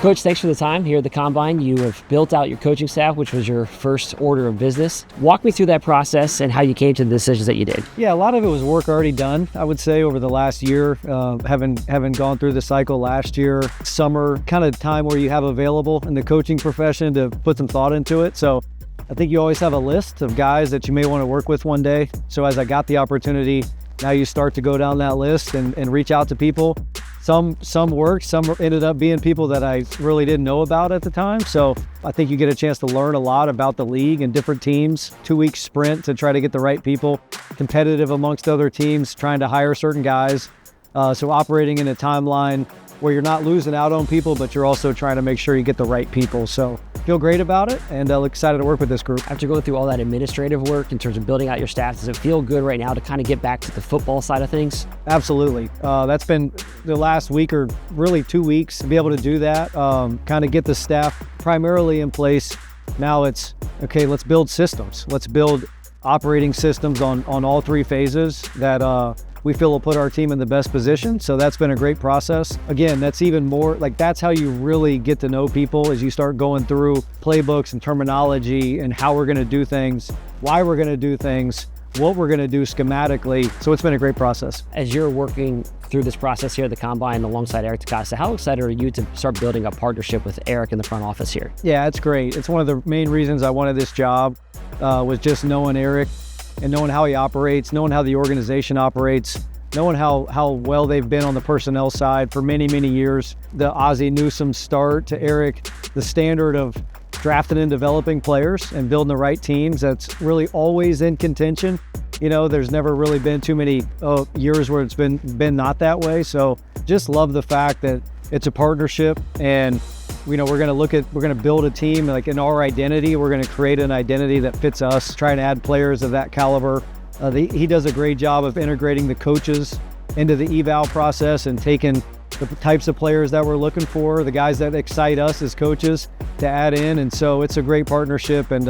Coach, thanks for the time here at the Combine. You have built out your coaching staff, which was your first order of business. Walk me through that process and how you came to the decisions that you did. Yeah, a lot of it was work already done, I would say, over the last year. Having gone through the cycle last year, summer, kind of time where you have available in the coaching profession to put some thought into it. So I think you always have a list of guys that you may want to work with one day. So as I got the opportunity, now you start to go down that list and reach out to people. Some worked, some ended up being people that I really didn't know about at the time. So I think you get a chance to learn a lot about the league and different teams. 2-week sprint to try to get the right people, competitive amongst other teams, trying to hire certain guys. So operating in a timeline where you're not losing out on people, but you're also trying to make sure you get the right people. So feel great about it and excited to work with this group. After going through all that administrative work in terms of building out your staff, does it feel good right now to kind of get back to the football side of things? Absolutely. That's been the last week or really 2 weeks to be able to do that, kind of get the staff primarily in place. Now it's, okay, let's build systems. Let's build operating systems on all 3 phases that we feel will put our team in the best position. So that's been a great process. Again, that's even more, like that's how you really get to know people as you start going through playbooks and terminology and how we're gonna do things, why we're gonna do things, what we're gonna do schematically. So it's been a great process. As you're working through this process here at the Combine alongside Eric DeCosta, how excited are you to start building a partnership with Eric in the front office here? Yeah, it's great. It's one of the main reasons I wanted this job, was just knowing Eric and knowing how he operates, knowing how the organization operates, knowing how well they've been on the personnel side for many, many years. The Ozzie Newsome start to Eric, the standard of drafting and developing players and building the right teams, that's really always in contention. You know, there's never really been too many years where it's been not that way. So just love the fact that it's a partnership, and you know, we're going to build a team like in our identity. We're going to create an identity that fits us, trying to add players of that caliber. He does a great job of integrating the coaches into the eval process and taking the types of players that we're looking for, the guys that excite us as coaches, to add in. And so it's a great partnership. And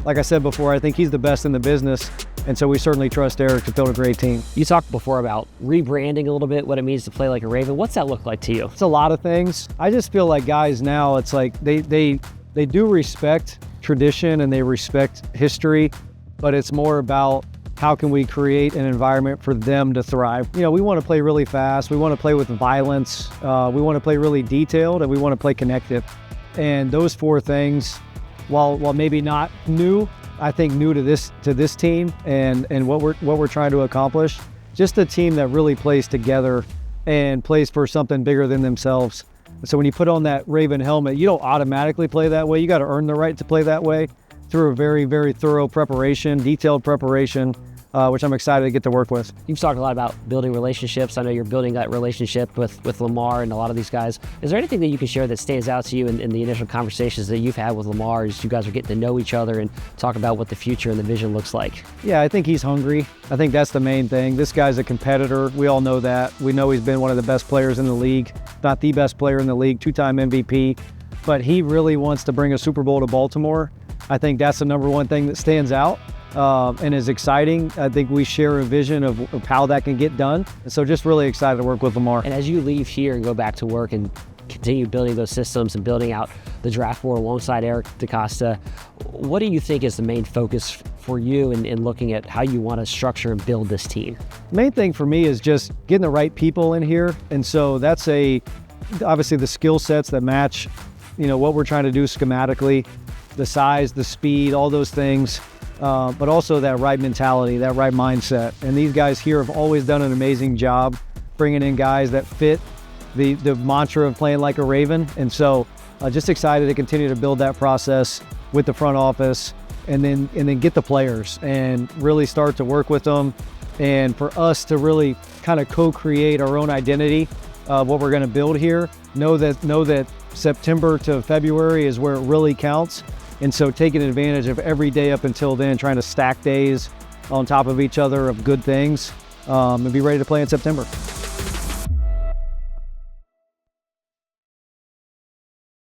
like I said before, I think he's the best in the business. And so we certainly trust Eric to build a great team. You talked before about rebranding a little bit, what it means to play like a Raven. What's that look like to you? It's a lot of things. I just feel like guys now, it's like they do respect tradition and they respect history, but it's more about how can we create an environment for them to thrive. You know, we want to play really fast. We want to play with violence. We want to play really detailed, and we want to play connected. And those 4 things, while maybe not new, I think new to this team and what we're trying to accomplish. Just a team that really plays together and plays for something bigger than themselves. So when you put on that Raven helmet, you don't automatically play that way. You got to earn the right to play that way through a very, very thorough preparation, detailed preparation, which I'm excited to get to work with. You've talked a lot about building relationships. I know you're building that relationship with Lamar and a lot of these guys. Is there anything that you can share that stands out to you in the initial conversations that you've had with Lamar as you guys are getting to know each other and talk about what the future and the vision looks like? Yeah, I think he's hungry. I think that's the main thing. This guy's a competitor. We all know that. We know he's been one of the best players in the league, not the best player in the league, 2-time MVP, but he really wants to bring a Super Bowl to Baltimore. I think that's the number one thing that stands out and is exciting. I think we share a vision of how that can get done. And so just really excited to work with Lamar. And as you leave here and go back to work and continue building those systems and building out the draft board alongside Eric DeCosta, what do you think is the main focus for you in looking at how you want to structure and build this team? The main thing for me is just getting the right people in here. And so that's obviously the skill sets that match, you know, what we're trying to do schematically, the size, the speed, all those things, but also that right mentality, that right mindset. And these guys here have always done an amazing job bringing in guys that fit the mantra of playing like a Raven. And so just excited to continue to build that process with the front office and then get the players and really start to work with them. And for us to really kind of co-create our own identity of what we're going to build here, know that September to February is where it really counts. And so taking advantage of every day up until then, trying to stack days on top of each other of good things, and be ready to play in September.